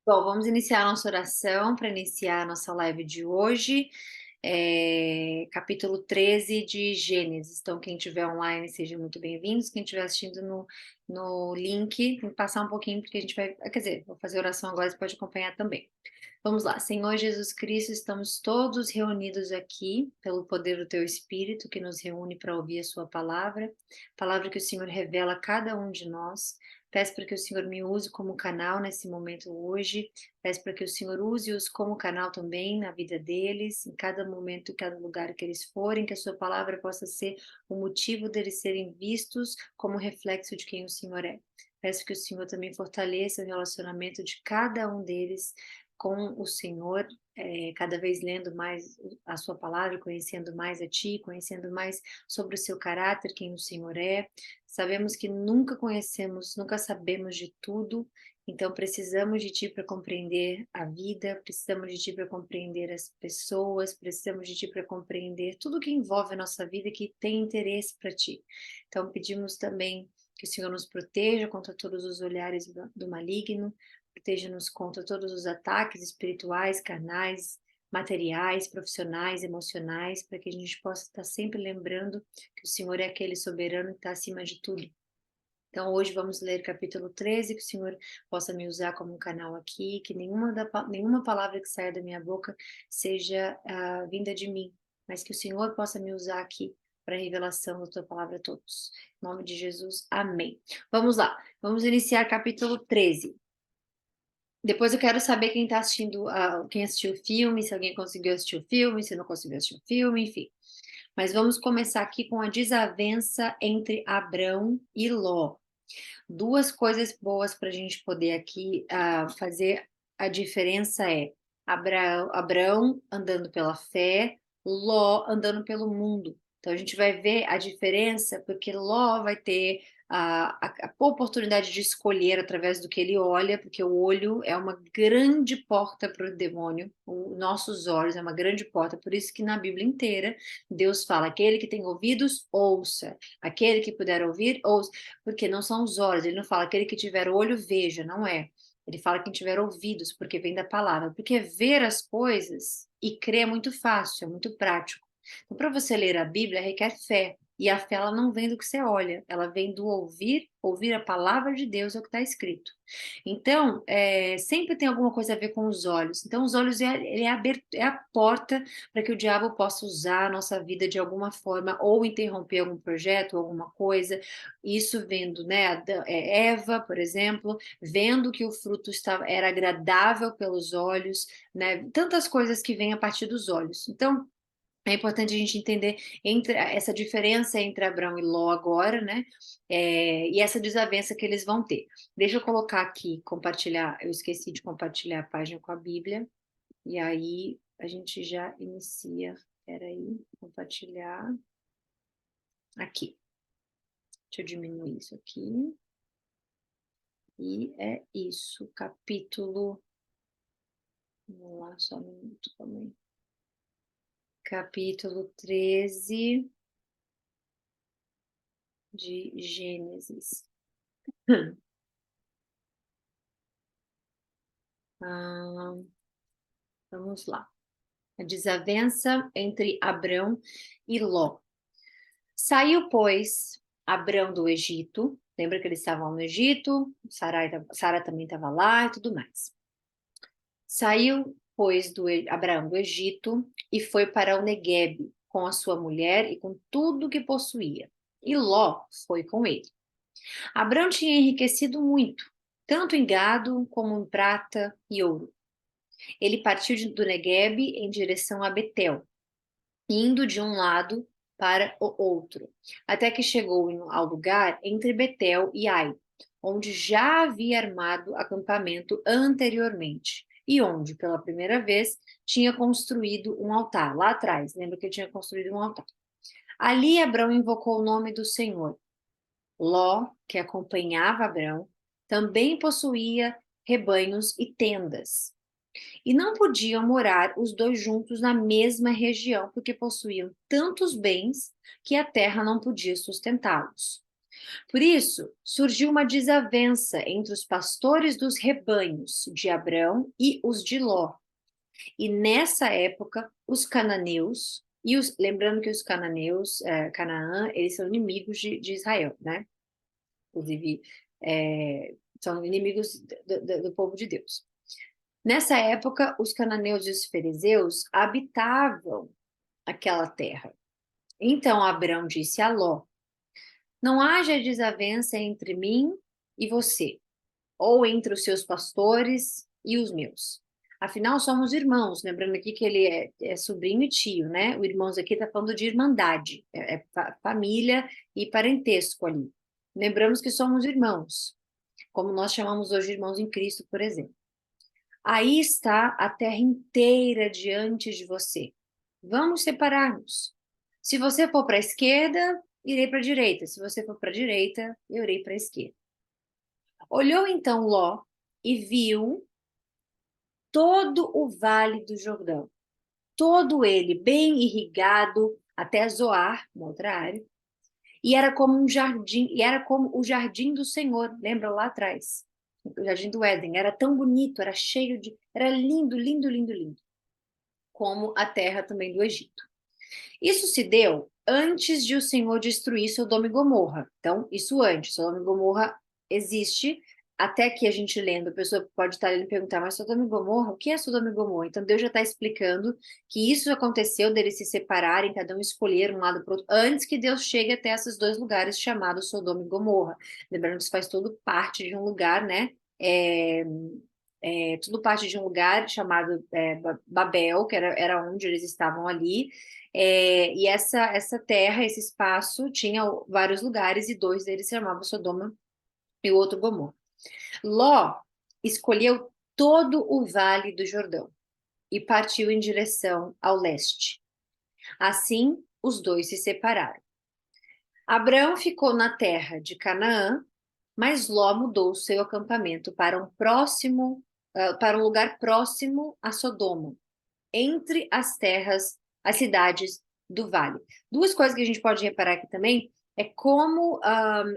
Bom, vamos iniciar a nossa oração para iniciar a nossa live de hoje, capítulo 13 de Gênesis. Então, quem estiver online, sejam muito bem-vindos. Quem estiver assistindo no link, tem que passar um pouquinho, porque a gente vai. Quer dizer, vou fazer a oração agora, você pode acompanhar também. Vamos lá, Senhor Jesus Cristo, estamos todos reunidos aqui pelo poder do Teu Espírito que nos reúne para ouvir a Sua palavra que o Senhor revela a cada um de nós. Peço para que o Senhor me use como canal nesse momento hoje. Peço para que o Senhor use-os como canal também na vida deles, em cada momento, em cada lugar que eles forem, que a Sua palavra possa ser o motivo deles serem vistos como reflexo de quem o Senhor é. Peço que o Senhor também fortaleça o relacionamento de cada um deles com o Senhor, cada vez lendo mais a Sua palavra, conhecendo mais a Ti, conhecendo mais sobre o Seu caráter, quem o Senhor é. Sabemos que nunca conhecemos, nunca sabemos de tudo, então precisamos de Ti para compreender a vida, precisamos de Ti para compreender as pessoas, precisamos de Ti para compreender tudo que envolve a nossa vida e que tem interesse para Ti. Então pedimos também que o Senhor nos proteja contra todos os olhares do maligno, proteja-nos contra todos os ataques espirituais, carnais, materiais, profissionais, emocionais, para que a gente possa estar sempre lembrando que o Senhor é aquele soberano que está acima de tudo. Então, hoje vamos ler capítulo 13, que o Senhor possa me usar como um canal aqui, que nenhuma palavra que saia da minha boca seja vinda de mim, mas que o Senhor possa me usar aqui para a revelação da tua palavra a todos. Em nome de Jesus, amém. Vamos lá, vamos iniciar capítulo 13. Depois eu quero saber quem está assistindo, quem assistiu o filme, se alguém conseguiu assistir o filme, se não conseguiu assistir o filme, enfim. Mas vamos começar aqui com a desavença entre Abrão e Ló. Duas coisas boas para a gente poder aqui fazer a diferença é Abrão andando pela fé, Ló andando pelo mundo. Então a gente vai ver a diferença porque Ló vai ter a oportunidade de escolher através do que ele olha, porque o olho é uma grande porta para o demônio, os nossos olhos é uma grande porta, por isso que na Bíblia inteira Deus fala: aquele que tem ouvidos, ouça, aquele que puder ouvir, ouça, porque não são os olhos, ele não fala aquele que tiver olho, veja, não é. Ele fala quem tiver ouvidos, porque vem da palavra, porque ver as coisas e crer é muito fácil, é muito prático. Então, para você ler a Bíblia, requer fé. E a fé, ela não vem do que você olha, ela vem do ouvir a palavra de Deus, é o que está escrito. Então, sempre tem alguma coisa a ver com os olhos. Então, os olhos é a porta para que o diabo possa usar a nossa vida de alguma forma, ou interromper algum projeto, alguma coisa. Isso vendo, né, Eva, por exemplo, vendo que o fruto era agradável pelos olhos, né, tantas coisas que vêm a partir dos olhos. Então, é importante a gente entender essa diferença entre Abraão e Ló agora, né? E essa desavença que eles vão ter. Deixa eu colocar aqui, compartilhar. Eu esqueci de compartilhar a página com a Bíblia. E aí a gente já inicia. Espera aí, compartilhar aqui. Deixa eu diminuir isso aqui. E é isso, capítulo. Vamos lá, só um minuto também. Capítulo 13 de Gênesis. Ah, vamos lá. A desavença entre Abrão e Ló. Saiu, pois, Abrão do Egito. Lembra que eles estavam no Egito? Sara também estava lá e tudo mais. Saiu, pois, Abraão do Egito e foi para o Neguebe com a sua mulher e com tudo que possuía. E Ló foi com ele. Abrão tinha enriquecido muito, tanto em gado como em prata e ouro. Ele partiu do Neguebe em direção a Betel, indo de um lado para o outro, até que chegou ao lugar entre Betel e Ai, onde já havia armado acampamento anteriormente, e onde, pela primeira vez, tinha construído um altar, lá atrás, lembra que ele tinha construído um altar. Ali Abrão invocou o nome do Senhor. Ló, que acompanhava Abrão, também possuía rebanhos e tendas. E não podiam morar os dois juntos na mesma região, porque possuíam tantos bens que a terra não podia sustentá-los. Por isso, surgiu uma desavença entre os pastores dos rebanhos de Abrão e os de Ló. E nessa época, os cananeus, lembrando que os cananeus, Canaã, eles são inimigos de Israel, né? Inclusive, são inimigos do povo de Deus. Nessa época, os cananeus e os fariseus habitavam aquela terra. Então Abrão disse a Ló: não haja desavença entre mim e você, ou entre os seus pastores e os meus. Afinal, somos irmãos. Lembrando aqui que ele é sobrinho e tio, né? O irmãos aqui está falando de irmandade, família e parentesco ali. Lembramos que somos irmãos, como nós chamamos hoje de irmãos em Cristo, por exemplo. Aí está a terra inteira diante de você. Vamos separar-nos. Se você for para a esquerda, irei para a direita. Se você for para a direita, eu irei para a esquerda. Olhou então Ló e viu todo o vale do Jordão, todo ele bem irrigado até Zoar, uma outra área, e era como um jardim, e era como o jardim do Senhor, lembra lá atrás? O jardim do Éden, era tão bonito, era cheio de, era lindo, lindo, lindo, lindo, como a terra também do Egito. Isso se deu antes de o Senhor destruir Sodoma e Gomorra. Então, isso antes, Sodoma e Gomorra existe, até que a gente lendo, a pessoa pode estar lendo e perguntar, mas Sodoma e Gomorra, o que é Sodoma e Gomorra? Então, Deus já está explicando que isso aconteceu deles se separarem, cada um escolher um lado para o outro, antes que Deus chegue até esses dois lugares chamados Sodoma e Gomorra. Lembrando que isso faz tudo parte de um lugar, né? Tudo parte de um lugar chamado Babel, que era onde eles estavam ali, e essa terra, esse espaço, tinha vários lugares, e dois deles se chamavam Sodoma e o outro Gomorra. Ló escolheu todo o vale do Jordão e partiu em direção ao leste. Assim, os dois se separaram. Abrão ficou na terra de Canaã, mas Ló mudou seu acampamento para um lugar próximo a Sodoma, entre as terras, as cidades do vale. Duas coisas que a gente pode reparar aqui também é como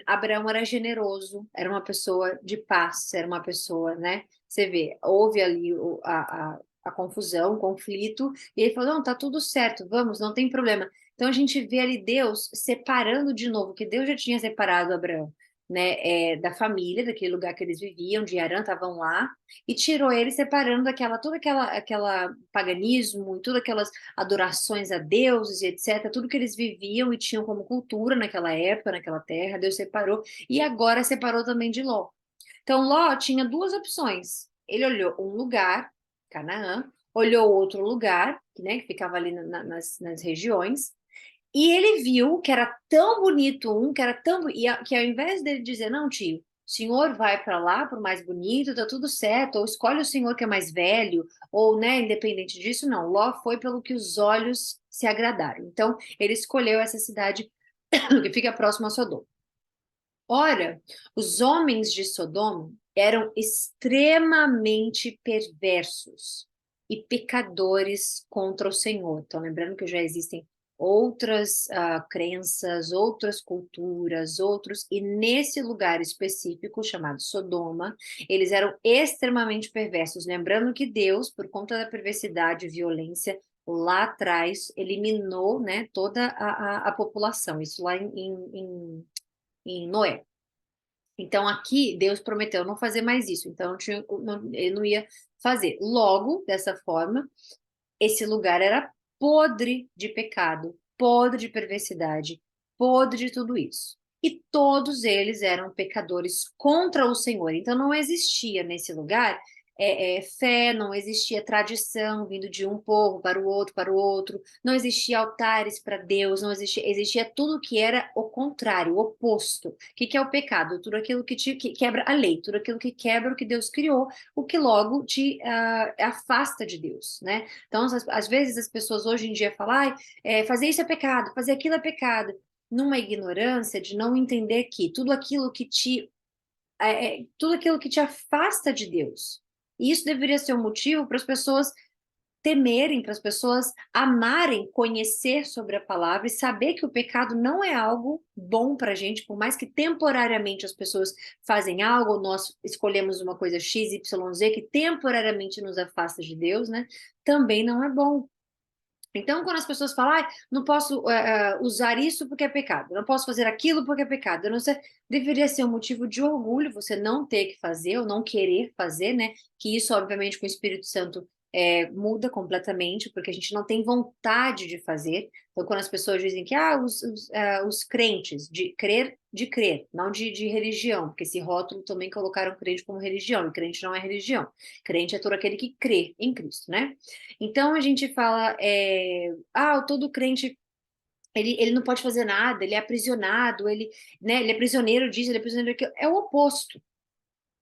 Abraão era generoso, era uma pessoa de paz, era uma pessoa, né? Você vê, houve ali a confusão, o conflito, e ele falou: não, tá tudo certo, vamos, não tem problema. Então a gente vê ali Deus separando de novo, que Deus já tinha separado Abraão, né, da família, daquele lugar que eles viviam, de Harã, estavam lá, e tirou ele separando todo aquela paganismo e todas aquelas adorações a deuses e etc, tudo que eles viviam e tinham como cultura naquela época, naquela terra, Deus separou, e agora separou também de Ló. Então Ló tinha duas opções. Ele olhou um lugar, Canaã, olhou outro lugar, né, que ficava ali nas regiões, e ele viu que era tão bonito um, que era tão. Que ao invés dele dizer, não, tio, o senhor vai para lá por mais bonito, tá tudo certo, ou escolhe o senhor que é mais velho, ou, né, independente disso, não. Ló foi pelo que os olhos se agradaram. Então, ele escolheu essa cidade que fica próxima a Sodoma. Ora, os homens de Sodoma eram extremamente perversos e pecadores contra o Senhor. Então, lembrando que já existem outras crenças, outras culturas, e nesse lugar específico chamado Sodoma, eles eram extremamente perversos. Lembrando que Deus, por conta da perversidade e violência, lá atrás, eliminou, né, toda a população. Isso lá em Noé. Então, aqui, Deus prometeu não fazer mais isso. Então, ele não ia fazer. Logo, dessa forma, esse lugar era podre de pecado, podre de perversidade, podre de tudo isso. E todos eles eram pecadores contra o Senhor. Então, não existia nesse lugar fé, não existia tradição vindo de um povo para o outro, não existia altares para Deus, não existia tudo que era o contrário, o oposto. O que é o pecado? Tudo aquilo que quebra a lei, tudo aquilo que quebra o que Deus criou, o que logo te afasta de Deus, né? Então, às vezes as pessoas hoje em dia falam, fazer isso é pecado, fazer aquilo é pecado, numa ignorância de não entender que tudo aquilo que te afasta de Deus. E isso deveria ser um motivo para as pessoas temerem, para as pessoas amarem conhecer sobre a palavra e saber que o pecado não é algo bom para a gente, por mais que temporariamente as pessoas fazem algo, nós escolhemos uma coisa X, Y, Z, que temporariamente nos afasta de Deus, né? Também não é bom. Então, quando as pessoas falam, ah, não posso usar isso porque é pecado, não posso fazer aquilo porque é pecado, eu não sei, deveria ser um motivo de orgulho você não ter que fazer ou não querer fazer, né? Que isso, obviamente, com o Espírito Santo muda completamente, porque a gente não tem vontade de fazer. Então, quando as pessoas dizem que os crentes, de crer, não de religião, porque esse rótulo também colocaram crente como religião, e crente não é religião. Crente é todo aquele que crê em Cristo, né? Então a gente fala, todo crente ele não pode fazer nada, ele é aprisionado, né, ele é prisioneiro disso, ele é prisioneiro daquilo. É o oposto.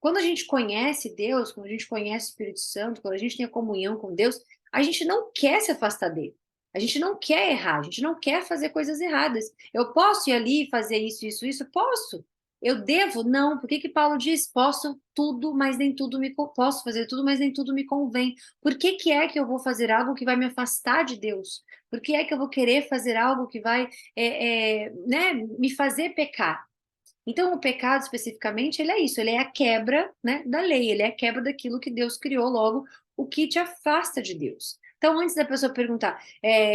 Quando a gente conhece Deus, quando a gente conhece o Espírito Santo, quando a gente tem a comunhão com Deus, a gente não quer se afastar dele. A gente não quer errar, a gente não quer fazer coisas erradas. Eu posso ir ali e fazer isso, isso, isso? Posso. Eu devo? Não. Por que que Paulo diz? Posso tudo, mas nem tudo posso fazer tudo, mas nem tudo me convém. Por que que é que eu vou fazer algo que vai me afastar de Deus? Por que é que eu vou querer fazer algo que vai, né, me fazer pecar? Então, o pecado, especificamente, ele é isso, ele é a quebra, né, da lei, ele é a quebra daquilo que Deus criou, logo, o que te afasta de Deus. Então, antes da pessoa perguntar,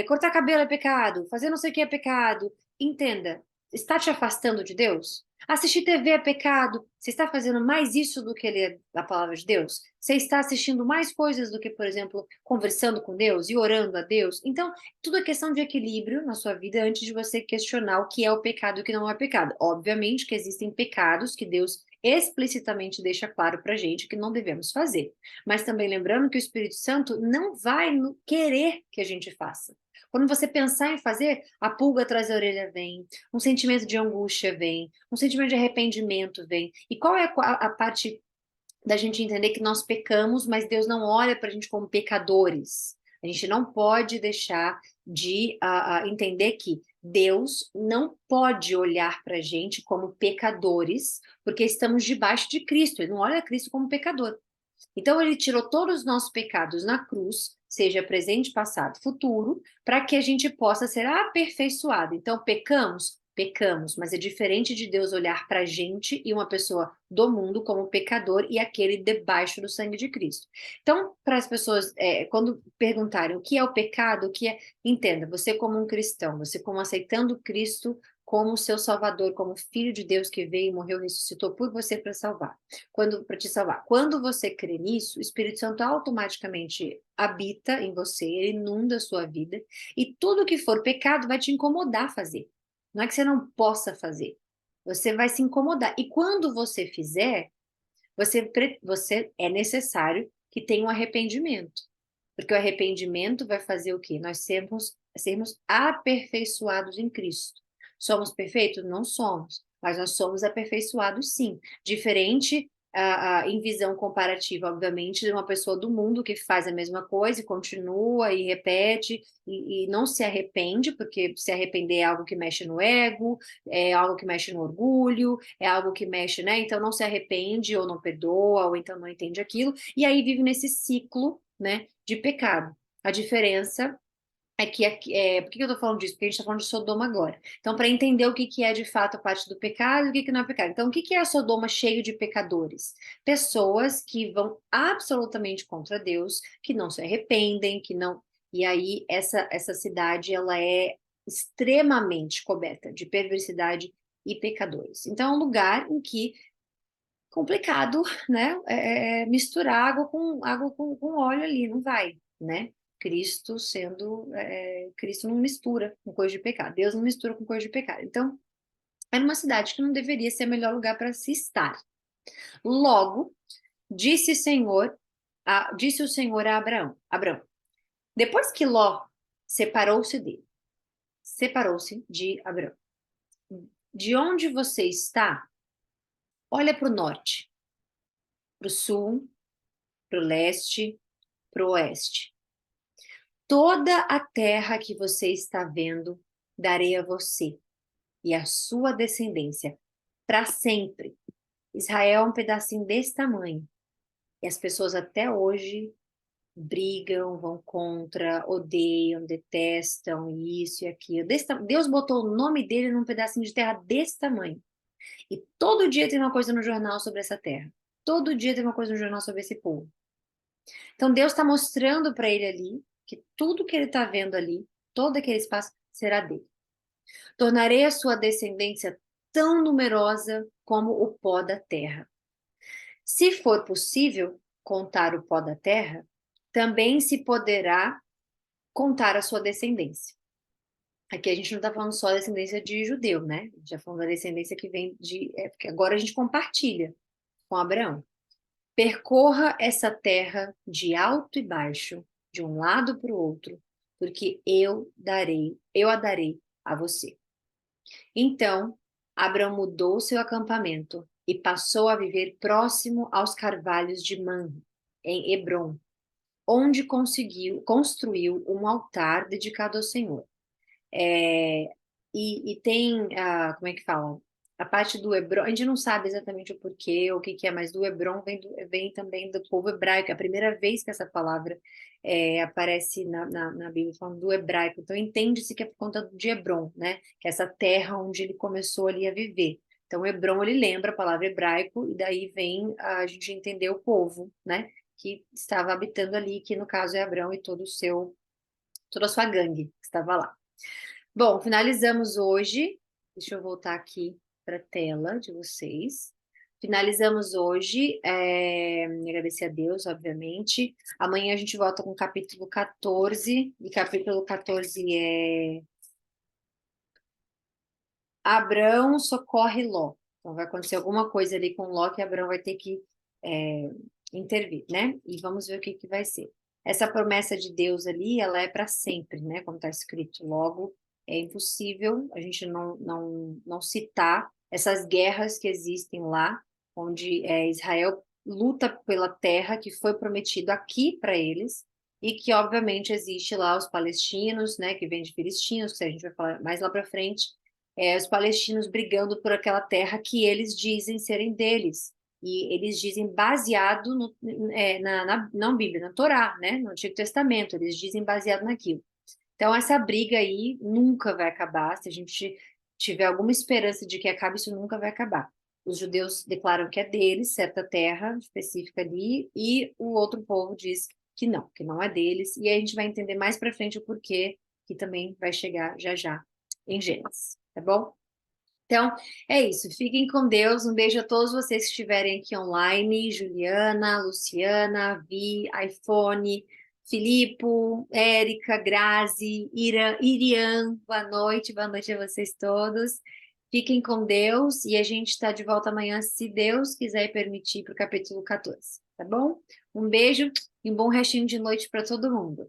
cortar cabelo é pecado, fazer não sei o que é pecado, entenda, está te afastando de Deus? Assistir TV é pecado, você está fazendo mais isso do que ler a palavra de Deus? Você está assistindo mais coisas do que, por exemplo, conversando com Deus e orando a Deus? Então, tudo é questão de equilíbrio na sua vida antes de você questionar o que é o pecado e o que não é pecado. Obviamente que existem pecados que Deus explicitamente deixa claro para gente que não devemos fazer. Mas também lembrando que o Espírito Santo não vai querer que a gente faça. Quando você pensar em fazer, a pulga atrás da orelha vem, um sentimento de angústia vem, um sentimento de arrependimento vem. E qual é a parte da gente entender que nós pecamos, mas Deus não olha para a gente como pecadores? A gente não pode deixar de entender que Deus não pode olhar para a gente como pecadores, porque estamos debaixo de Cristo. Ele não olha Cristo como pecador. Então, ele tirou todos os nossos pecados na cruz, seja presente, passado, futuro, para que a gente possa ser aperfeiçoado. Então, pecamos? Pecamos, mas é diferente de Deus olhar para a gente e uma pessoa do mundo como pecador e aquele debaixo do sangue de Cristo. Então, para as pessoas, quando perguntarem o que é o pecado, o que é. Entenda, você como um cristão, você como aceitando Cristo como seu Salvador, como Filho de Deus que veio, morreu, ressuscitou por você para salvar para te salvar. Quando você crê nisso, o Espírito Santo automaticamente habita em você, ele inunda a sua vida, e tudo que for pecado vai te incomodar a fazer. Não é que você não possa fazer. Você vai se incomodar. E quando você fizer, você é necessário que tenha um arrependimento. Porque o arrependimento vai fazer o quê? Nós sermos aperfeiçoados em Cristo. Somos perfeitos? Não somos, mas nós somos aperfeiçoados sim. Diferente em visão comparativa, obviamente, de uma pessoa do mundo que faz a mesma coisa e continua e repete e não se arrepende, porque se arrepender é algo que mexe no ego, é algo que mexe no orgulho, é algo que mexe, né? Então não se arrepende ou não perdoa, ou então não entende aquilo, e aí vive nesse ciclo, né, de pecado. A diferença é que, por que eu tô falando disso? Porque a gente tá falando de Sodoma agora. Então, para entender o que que é de fato a parte do pecado e o que que não é pecado. Então, o que que é a Sodoma cheio de pecadores? Pessoas que vão absolutamente contra Deus, que não se arrependem, que não. E aí, essa cidade, ela é extremamente coberta de perversidade e pecadores. Então, é um lugar em que complicado, né? Misturar água com óleo ali, não vai, né? Cristo não mistura com coisa de pecado, Deus não mistura com coisa de pecado. Então, é numa cidade que não deveria ser o melhor lugar para se estar. Logo, disse o Senhor a Abraão, depois que Ló separou-se de Abraão, de onde você está, olha para o norte, para o sul, para o leste, para o oeste. Toda a terra que você está vendo, darei a você e a sua descendência para sempre. Israel é um pedacinho desse tamanho. E as pessoas até hoje brigam, vão contra, odeiam, detestam isso e aquilo. Deus botou o nome dele num pedacinho de terra desse tamanho. E todo dia tem uma coisa no jornal sobre essa terra. Todo dia tem uma coisa no jornal sobre esse povo. Então Deus está mostrando para ele ali que tudo que ele está vendo ali, todo aquele espaço, será dele. Tornarei a sua descendência tão numerosa como o pó da terra. Se for possível contar o pó da terra, também se poderá contar a sua descendência. Aqui a gente não está falando só da descendência de judeu, né? A gente está falando da descendência que vem de. Porque agora a gente compartilha com Abraão. Percorra essa terra de alto e baixo, de um lado para o outro, porque eu a darei a você. Então, Abraão mudou seu acampamento e passou a viver próximo aos carvalhos de Mamre, em Hebrom, onde construiu um altar dedicado ao Senhor. É, e tem, como é que fala? A parte do Hebron, a gente não sabe exatamente o porquê, o que que é, mas do Hebron vem também do povo hebraico. É a primeira vez que essa palavra aparece na Bíblia, falando do hebraico. Então, entende-se que é por conta de Hebron, né? Que é essa terra onde ele começou ali a viver. Então, Hebron, ele lembra a palavra hebraico, e daí vem a gente entender o povo, né? Que estava habitando ali, que no caso é Abrão e toda a sua gangue que estava lá. Bom, finalizamos hoje. Deixa eu voltar aqui para a tela de vocês. Finalizamos hoje. Agradecer a Deus, obviamente. Amanhã a gente volta com o capítulo 14. E capítulo 14 é Abrão socorre Ló. Então vai acontecer alguma coisa ali com Ló que Abrão vai ter que é, intervir, né? E vamos ver o que que vai ser. Essa promessa de Deus ali, ela é para sempre, né? Como está escrito. Logo, é impossível a gente não citar essas guerras que existem lá, onde Israel luta pela terra que foi prometido aqui para eles, e que obviamente existe lá os palestinos, né? Que vem de filistinos, que a gente vai falar mais lá para frente, os palestinos brigando por aquela terra que eles dizem serem deles. E eles dizem baseado na Bíblia, na Torá, né? No Antigo Testamento, eles dizem baseado naquilo. Então, essa briga aí nunca vai acabar. Se a gente tiver alguma esperança de que acabe, isso nunca vai acabar. Os judeus declaram que é deles, certa terra específica ali, e o outro povo diz que não é deles. E aí a gente vai entender mais para frente o porquê, que também vai chegar já já em Gênesis, tá bom? Então, é isso. Fiquem com Deus. Um beijo a todos vocês que estiverem aqui online. Juliana, Luciana, Vi, iPhone, Filipe, Érica, Grazi, Irian. Boa noite a vocês todos. Fiquem com Deus e a gente está de volta amanhã, se Deus quiser e permitir, para o capítulo 14, tá bom? Um beijo e um bom restinho de noite para todo mundo.